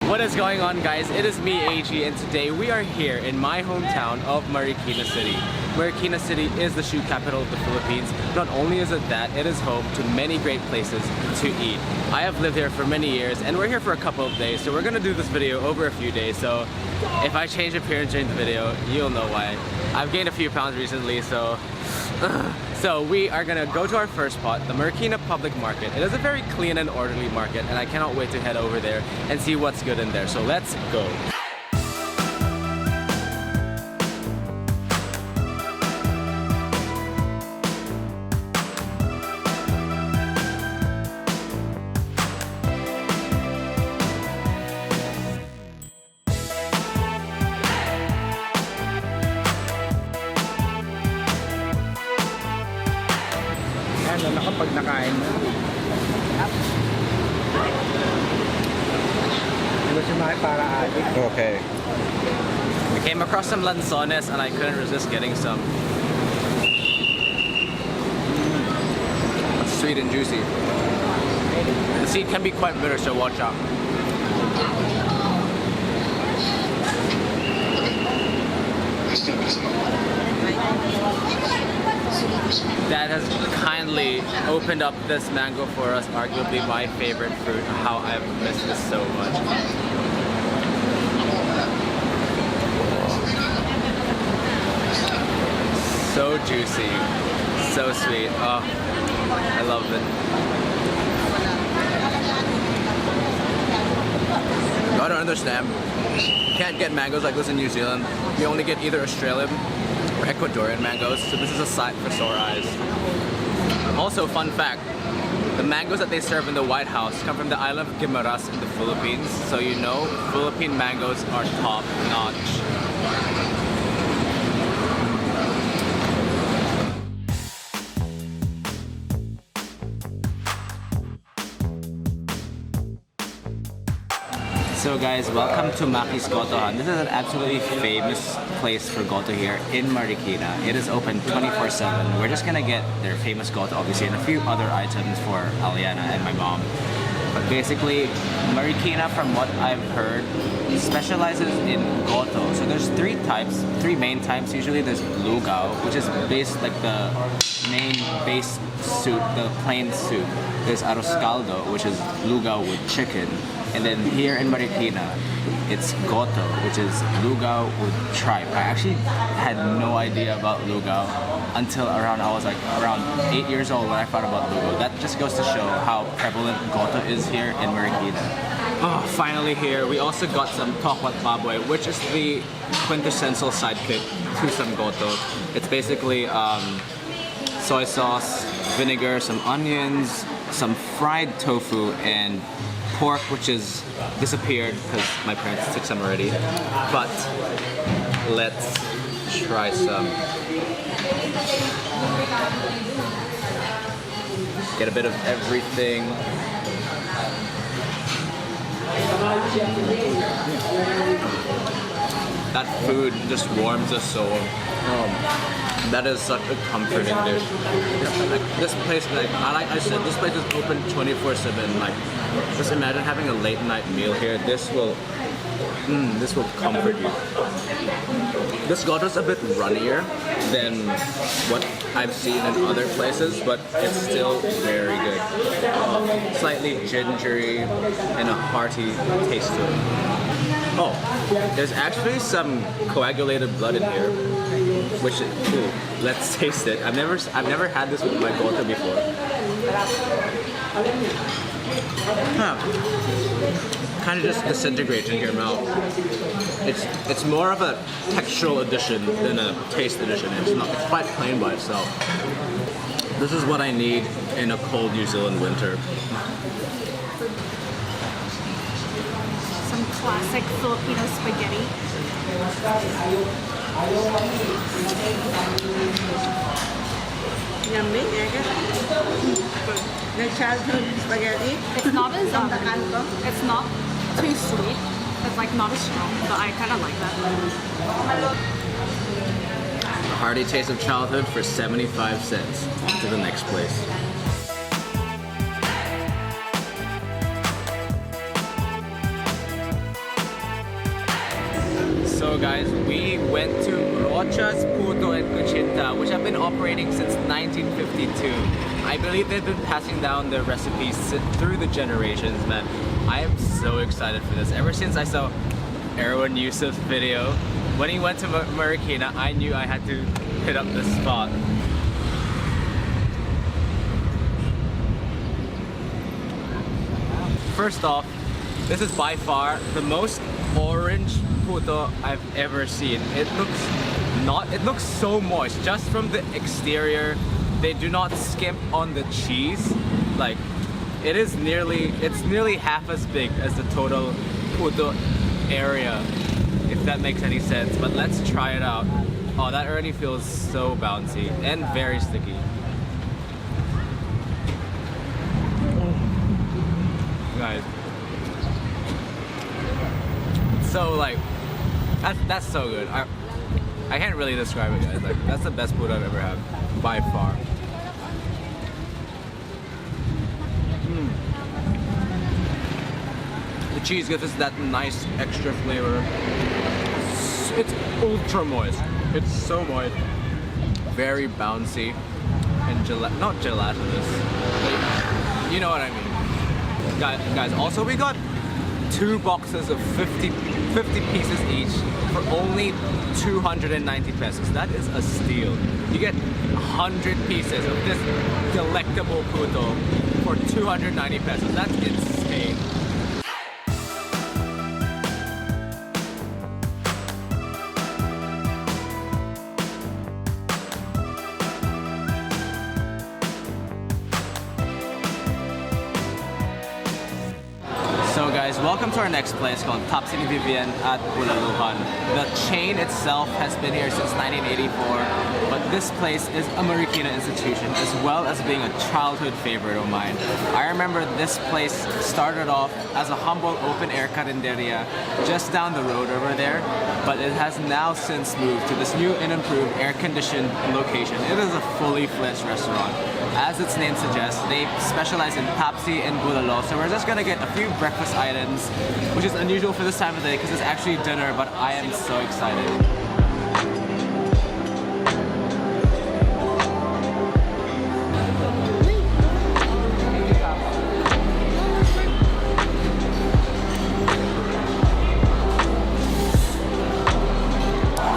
What is going on, guys? It is me, AG, and today we are here in my hometown of Marikina City. Marikina City is the shoe capital of the Philippines. Not only is it that, it is home to many great places to eat. I have lived here for many years and we're here for a couple of days, so we're gonna do this video over a few days. So if I change appearance during the video, you'll know why. I've gained a few pounds recently, so we are gonna go to our first spot, the Marikina Public Market. It is a very clean and orderly market, and I cannot wait to head over there and see what's good in there. So let's go. Kapag nakain mo. Okay. We came across some lanzones and I couldn't resist getting some. It's sweet and juicy. The seed can be quite bitter, so watch out. Dad has kindly opened up this mango for us, arguably my favorite fruit. How I've missed this so much. So juicy, so sweet. Oh, I love it. I don't understand. You can't get mangoes like this in New Zealand. You only get either Australian or Ecuadorian mangoes, so this is a sight for sore eyes. Also, fun fact, the mangoes that they serve in the White House come from the island of Guimaras in the Philippines, so you know Philippine mangoes are top notch. So guys, welcome to Macky's Goto. This is an absolutely famous place for Goto here in Marikina. It is open 24/7. We're just gonna get their famous Goto, obviously, and a few other items for Aliana and my mom. But basically, Marikina, from what I've heard, specializes in Goto. So there's three main types. Usually there's lugao, which is based like the main base soup, the plain soup. There's arroz caldo, which is lugao with chicken. And then here in Marikina, it's Goto, which is lugao with tripe. I actually had no idea about lugao until I was around 8 years old when I found about lugao. That just goes to show how prevalent Goto is here in Marikina. Oh, finally here. We also got some tokwat baboy, which is the quintessential sidekick to some Goto. It's basically soy sauce, vinegar, some onions, some fried tofu, and pork, which is disappeared because my parents took some already. But let's try some. Get a bit of everything. That food just warms the soul. That is such a comforting dish. Like this place, like I said, this place is open 24/7. Like, just imagine having a late night meal here. This will comfort you. This Goto's a bit runnier than what I've seen in other places, but it's still very good. Slightly gingery and a hearty taste to it. Oh, there's actually some coagulated blood in here, which is cool. Let's taste it. I've never had this with my Goto before. Kind of just disintegrates in your mouth. It's more of a textural addition than a taste addition. It's quite plain by itself. This is what I need in a cold New Zealand winter. Some classic Filipino spaghetti. Yummy, the childhood spaghetti. It's not as it's not too sweet. It's like not as strong, but I kind of like that. A hearty taste of childhood for 75 cents. To the next place. So guys, we went to Rocha's Puto and Cucinta, which have been operating since 1952. I believe they've been passing down their recipes through the generations, man. I am so excited for this. Ever since I saw Erwin Yusuf's video, when he went to Marikina, I knew I had to hit up this spot. First off, this is by far the most orange puto I've ever seen. It looks so moist just from the exterior. They do not skimp on the cheese. Like it's nearly half as big as the total puto area, if that makes any sense. But let's try it out. Oh, that already feels so bouncy and very sticky. Guys, so like that's so good. I can't really describe it, guys. Like that's the best food I've ever had by far. The cheese gives us that nice extra flavor. It's ultra moist. It's so moist, very bouncy, and not gelatinous. But you know what I mean. Guys, also we got 2 boxes of 50 pieces each for only 290 pesos. That is a steal. You get 100 pieces of this delectable puto for 290 pesos. That's insane. So guys, welcome to our next place called Tapsi ni Vivian at Bulaluhan. The chain itself has been here since 1984, but this place is a Marikina institution as well as being a childhood favorite of mine. I remember this place started off as a humble open-air carinderia just down the road over there, but it has now since moved to this new and improved air-conditioned location. It is a fully fledged restaurant. As its name suggests, they specialize in Tapsi and bulalo, so we're just gonna get a few breakfast items, which is unusual for this time of the day because it's actually dinner, but I am so excited.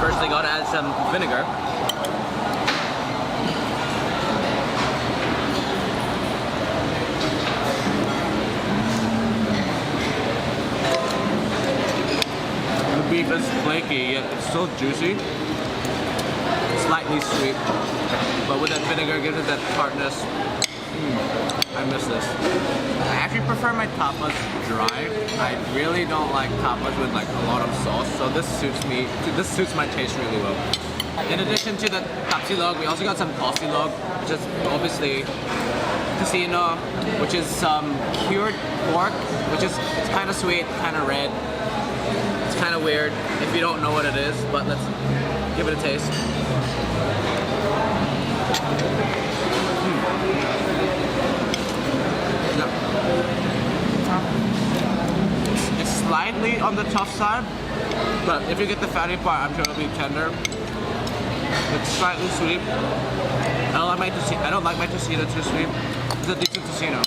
First, I gotta add some vinegar. Beef is flaky, yet it's so juicy, slightly sweet, but with that vinegar gives it that tartness. I miss this. I actually prefer my tapas dry. I really don't like tapas with like a lot of sauce, so this suits my taste really well. In addition to the Tapsi log, we also got some Aussie log, which is obviously tocino, which is some cured pork, which is it's kind of sweet, kind of red. Kind of weird if you don't know what it is, but let's give it a taste. It's slightly on the tough side, but if you get the fatty part, I'm sure it'll be tender. It's slightly sweet. I don't like my tocino too sweet. It's a decent tocino.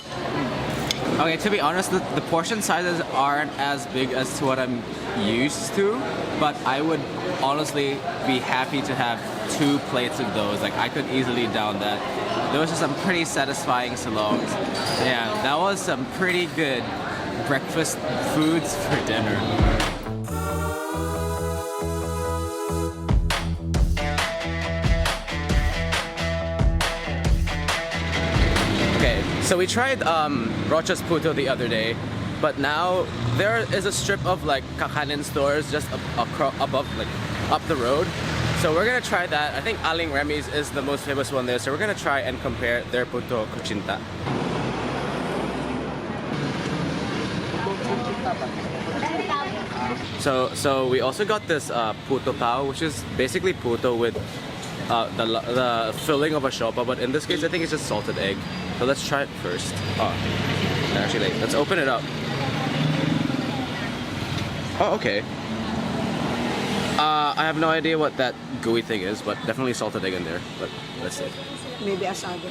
Okay, to be honest, the portion sizes aren't as big as to what I'm used to, but I would honestly be happy to have 2 plates of those. Like, I could easily down that. Those are some pretty satisfying Silogs. Yeah, that was some pretty good breakfast foods for dinner. So we tried Rocha's Puto the other day, but now there is a strip of like Kakanin stores just up the road. So we're gonna try that. I think Aling Remy's is the most famous one there, so we're gonna try and compare their Puto Cucinta. So we also got this Puto Pao, which is basically Puto with the filling of a siopa, but in this case I think it's just salted egg. So let's try it first. Actually, let's open it up. Oh, okay. I have no idea what that gooey thing is, but definitely salted egg in there. But let's see. Maybe asado.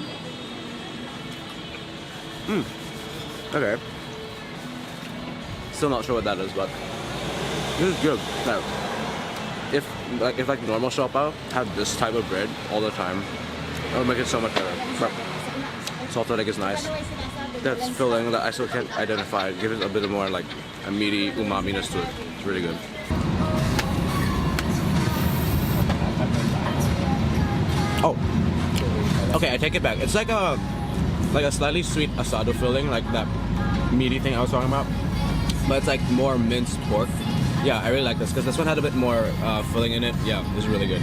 Okay. Still not sure what that is, but this is good. Now, if normal siopao had this type of bread all the time, it would make it so much better. But salted egg is nice. That's filling that I still can't identify. Give it a bit more like a meaty umami-ness to it. It's really good. Oh. Okay, I take it back. It's like a slightly sweet asado filling, like that meaty thing I was talking about. But it's like more minced pork. Yeah, I really like this because this one had a bit more filling in it. Yeah, it was really good.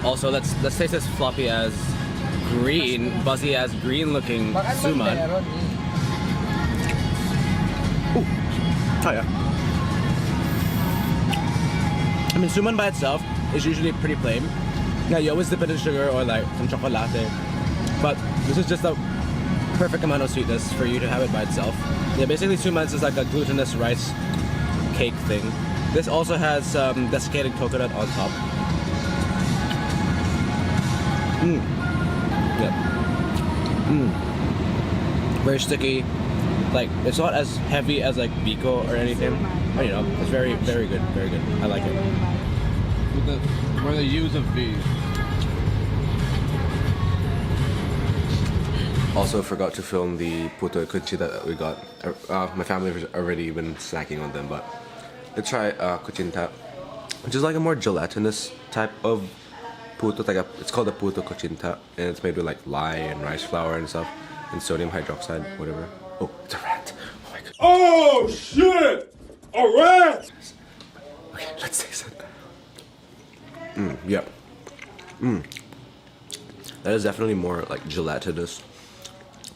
Also, let's taste this floppy as green, buzzy as green looking suman. Ooh. Oh yeah. I mean, suman by itself is usually pretty plain. Yeah, you always dip it in sugar or like some chocolate. But this is just a perfect amount of sweetness for you to have it by itself. Yeah, basically sumans is like a glutinous rice cake thing. This also has desiccated coconut on top. Yeah. Very sticky. Like, it's not as heavy as like Biko or anything. But, you know, it's very, very good. Very good. I like it. Where the use of beef. Also forgot to film the Puto cucina that we got. My family has already been snacking on them, but let's try cucina, which is like a more gelatinous type of Puto. It's called a Puto cucina, and it's made with like lye and rice flour and stuff, and sodium hydroxide, whatever. Oh, it's a rat. Oh my god. Oh shit! A rat! Okay, let's taste it. Yep. That is definitely more like gelatinous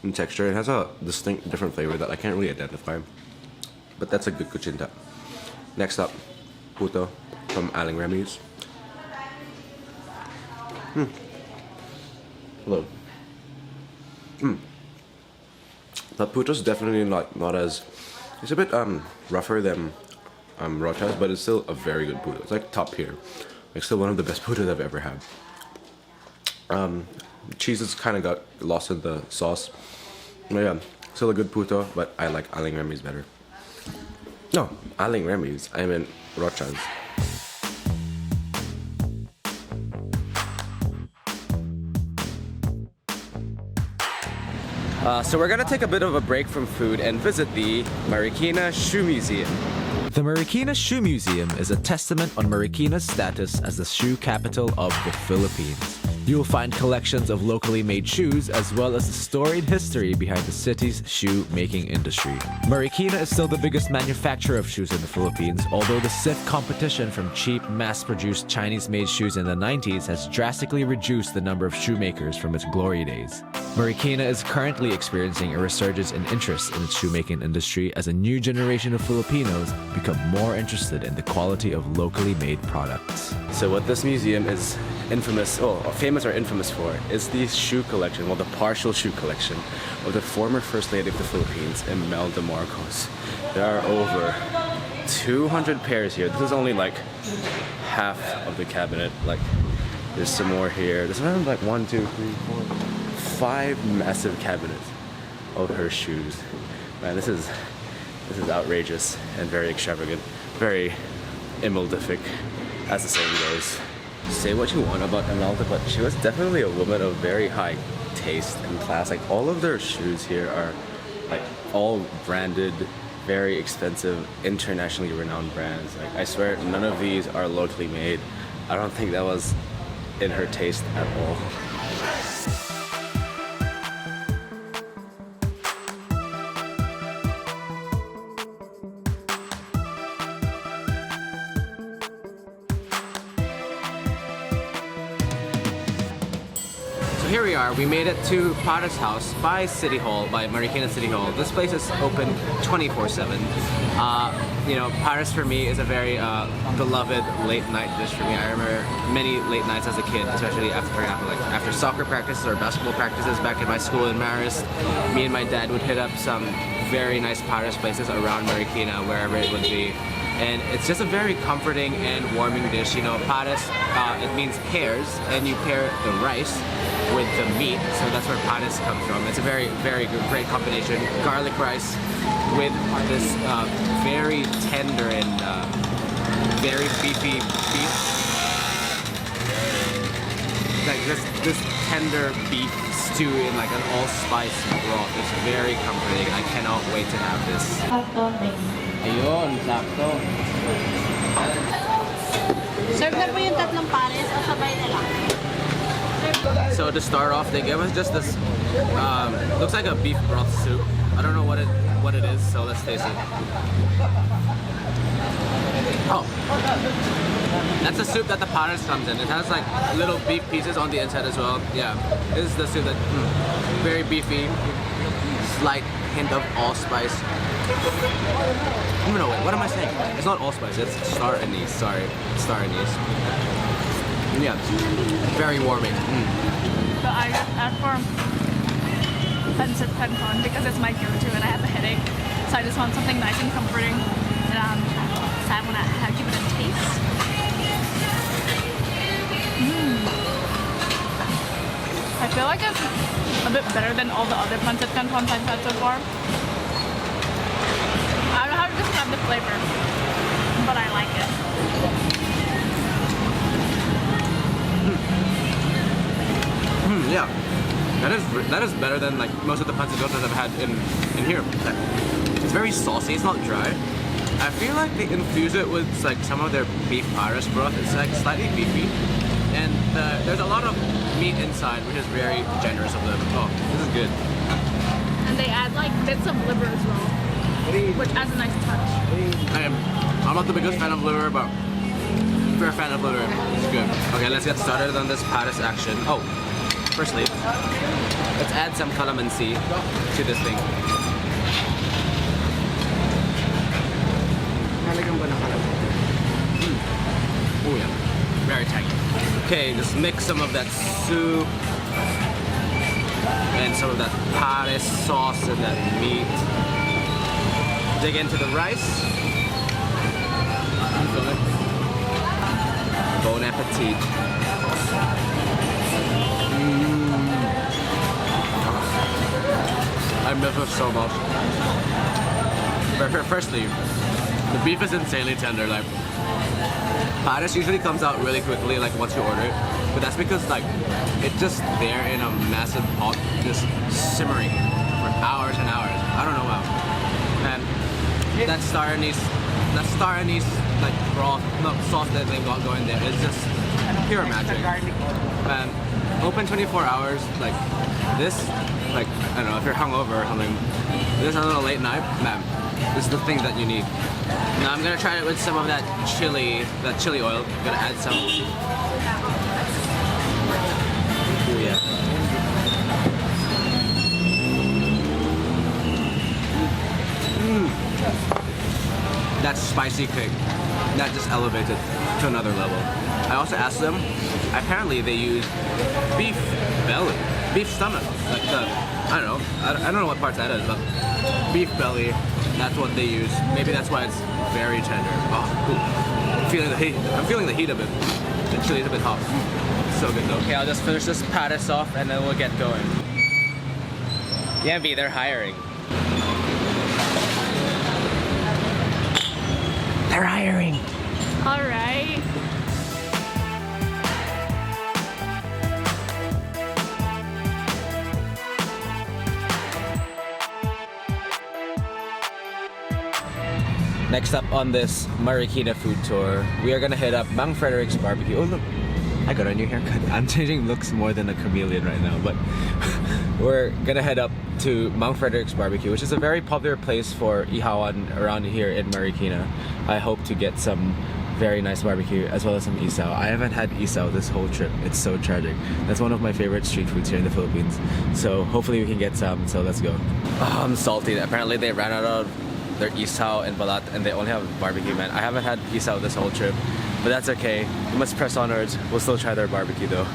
in texture. It has a distinct different flavor that I can't really identify, but that's a good cucina. Next up, Puto from Aling Remy's. Hello. The Puto's definitely not as, it's a bit rougher than Rocha's, but it's still a very good Puto. It's like top tier. Like still one of the best Putos I've ever had. Cheese has kind of got lost in the sauce. But yeah, still a good Puto, but I like Aling Remy's better. No, Aling Remy's. I mean Rocha's. So we're gonna take a bit of a break from food and visit the Marikina Shoe Museum. The Marikina Shoe Museum is a testament on Marikina's status as the shoe capital of the Philippines. You will find collections of locally made shoes as well as the storied history behind the city's shoe-making industry. Marikina is still the biggest manufacturer of shoes in the Philippines, although the stiff competition from cheap, mass-produced Chinese-made shoes in the 90s has drastically reduced the number of shoemakers from its glory days. Marikina is currently experiencing a resurgence in interest in its shoemaking industry as a new generation of Filipinos become more interested in the quality of locally made products. So what this museum is famous or infamous for is the shoe collection, well, the partial shoe collection of the former First Lady of the Philippines, Imelda Marcos. There are over 200 pairs here. This is only like half of the cabinet. Like, there's some more here. There's around like 1, 2, 3, 4, 5 massive cabinets of her shoes. Man, this is outrageous and very extravagant, very Imeldific, as the saying goes. Say what you want about Imelda, but she was definitely a woman of very high taste and class. Like, all of their shoes here are like all branded, very expensive, internationally renowned brands. Like, I swear none of these are locally made. I don't think that was in her taste at all. So here we are, we made it to Potter's House by City Hall, by Marikina City Hall. This place is open 24/7. You know, Potter's for me is a very beloved late night dish for me. I remember many late nights as a kid, especially after, for example, like after soccer practices or basketball practices back in my school in Marist. Me and my dad would hit up some very nice Potter's places around Marikina, wherever it would be. and it's just a very comforting and warming dish. You know, pares, it means pears, and you pair the rice with the meat, so that's where pares comes from. It's a very, very good, great combination. Garlic rice with this very tender and very beefy beef. Like this tender beef stew in like an all-spice broth. It's very comforting. I cannot wait to have this. Ayun, sakto. Serve na po yung tatlong pares o sabay na lang? So to start off, they gave us just this, looks like a beef broth soup. I don't know what it is, so let's taste it. Oh, that's the soup that the pares comes in. It has like little beef pieces on the inside as well. Yeah, this is the soup that, very beefy, slight hint of allspice. No, wait, what am I saying? It's not allspice, it's star anise, sorry, star anise. Yeah, very warming. So I asked for pancit canton because it's my go-to and I have a headache. So I just want something nice and comforting. And so I want to give it a taste. I feel like it's a bit better than all the other pancit cantons I've had so far. I don't know how to describe the flavor, but I like it. Yeah, that is better than like most of the pancit canton I've had in here. It's very saucy. It's not dry. I feel like they infuse it with like some of their beef pares broth. It's like slightly beefy, and there's a lot of meat inside, which is very generous of them. Oh, this is good. And they add like bits of liver as well, which adds a nice touch. I'm not the biggest fan of liver, but if you're a fan of liver, it's good. Okay, let's get started on this pares action. Oh, firstly, let's add some calamansi to this thing. Oh yeah, very tight. Okay, just mix some of that soup and some of that pares sauce and that meat. Dig into the rice. Bon appetit. I miss it so much. Firstly, the beef is insanely tender. Like, pares usually comes out really quickly, like once you order it, but that's because like it's just there in a massive pot, just simmering for hours and hours. I don't know how. And that star anise like broth, sauce that they got going there is just pure magic. And open 24 hours, like this, like I don't know if you're hungover or something. This on a little late night, man. This is the thing that you need. Now I'm gonna try it with some of that chili oil. I'm gonna add some. Oh yeah. That spicy kick, that just elevated to another level. I also asked them, apparently they use beef belly, beef stomach, like the, I don't know what parts that is, but beef belly, that's what they use. Maybe that's why it's very tender. Oh, ooh. I'm feeling the heat. I'm feeling the heat of it. The chili's a bit hot. So good though. Okay, I'll just finish this pares off and then we'll get going. Yeah, B, they're hiring. They're hiring. All right. Next up on this Marikina food tour, we are gonna hit up Mang Frederick's barbecue. Oh look, I got a new haircut. I'm changing looks more than a chameleon right now, but we're gonna head up to Mang Frederick's barbecue, which is a very popular place for ihawan around here in Marikina. I hope to get some very nice barbecue as well as some isaw. I haven't had isaw this whole trip. It's so tragic. That's one of my favorite street foods here in the Philippines. So hopefully we can get some, so let's go. Oh, I'm salty. Apparently they ran out of their isaw and balat and they only have barbecue, man. I haven't had isaw this whole trip, but that's okay. We must press onwards. We'll still try their barbecue though.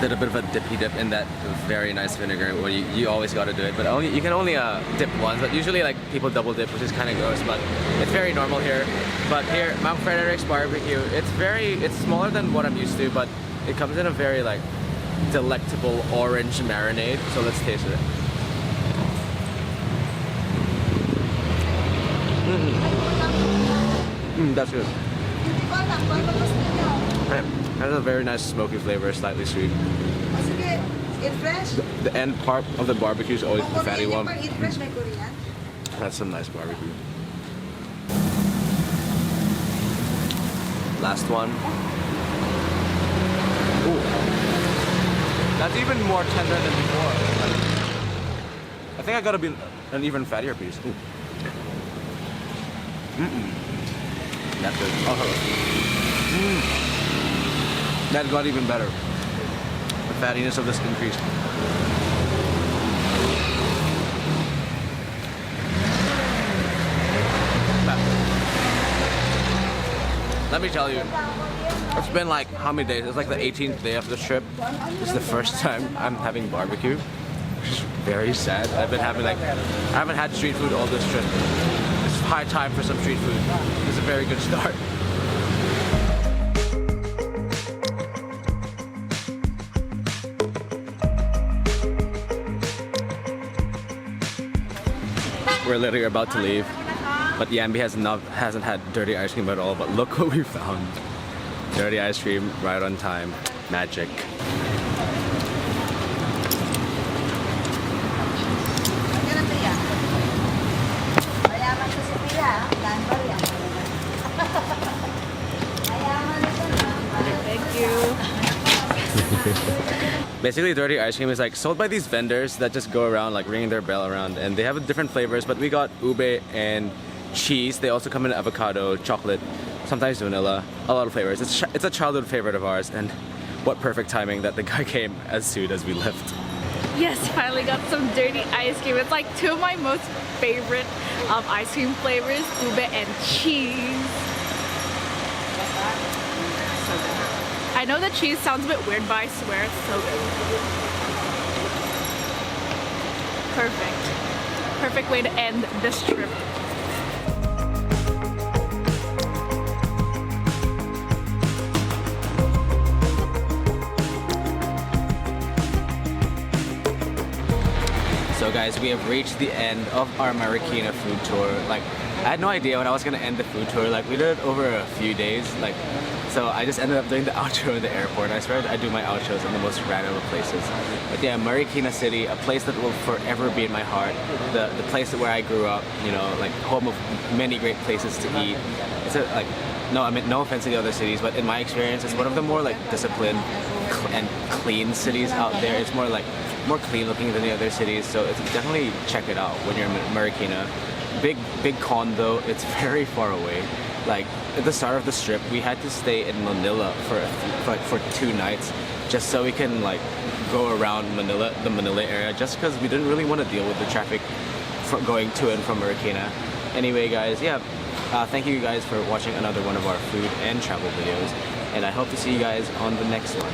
did a bit of a dippy dip in that very nice vinegar. Where you always got to do it, but you can only dip once. But usually like people double dip, which is kind of gross. But it's very normal here. But here, Mang Frederick's barbecue, it's smaller than what I'm used to, but it comes in a very like delectable orange marinade. So let's taste it. That's good. It has a very nice smoky flavor, slightly sweet. The end part of the barbecue is always the fatty one. That's some nice barbecue. Last one. Ooh. That's even more tender than before. I think I gotta be an even fattier piece. Ooh. That's good. That got even better. The fattiness of this increased. Let me tell you, it's been like how many days? It's like the 18th day of the trip. It's the first time I'm having barbecue, which is very sad. I haven't had street food all this trip. It's high time for some street food. It's a very good start. We're literally about to leave, but Yambi hasn't had dirty ice cream at all. But look what we found! Dirty ice cream right on time, magic. Thank you. Basically, dirty ice cream is like sold by these vendors that just go around like ringing their bell around, and they have different flavors. But we got ube and cheese. They also come in avocado, chocolate, sometimes vanilla, a lot of flavors. It's a childhood favorite of ours, and what perfect timing that the guy came as soon as we left. Yes, finally got some dirty ice cream. It's like two of my most favorite ice cream flavors, ube and cheese. So good. I know the cheese sounds a bit weird, but I swear it's so good. Perfect. Perfect way to end this trip. So guys, we have reached the end of our Marikina food tour. Like, I had no idea when I was gonna end the food tour. Like, we did it over a few days. Like, so I just ended up doing the outro in the airport. I swear I do my outros in the most random of places. But yeah, Marikina City, a place that will forever be in my heart. The place where I grew up, you know, like home of many great places to eat. It's no offense to the other cities, but in my experience, it's one of the more like disciplined and clean cities out there. It's more clean looking than the other cities, so it's definitely check it out when you're in Marikina. Big con though, it's very far away. Like at the start of the trip, we had to stay in Manila for 2 nights, just so we can like go around the Manila area, just because we didn't really want to deal with the traffic for going to and from Marikina. Anyway, guys, yeah, thank you guys for watching another one of our food and travel videos, and I hope to see you guys on the next one.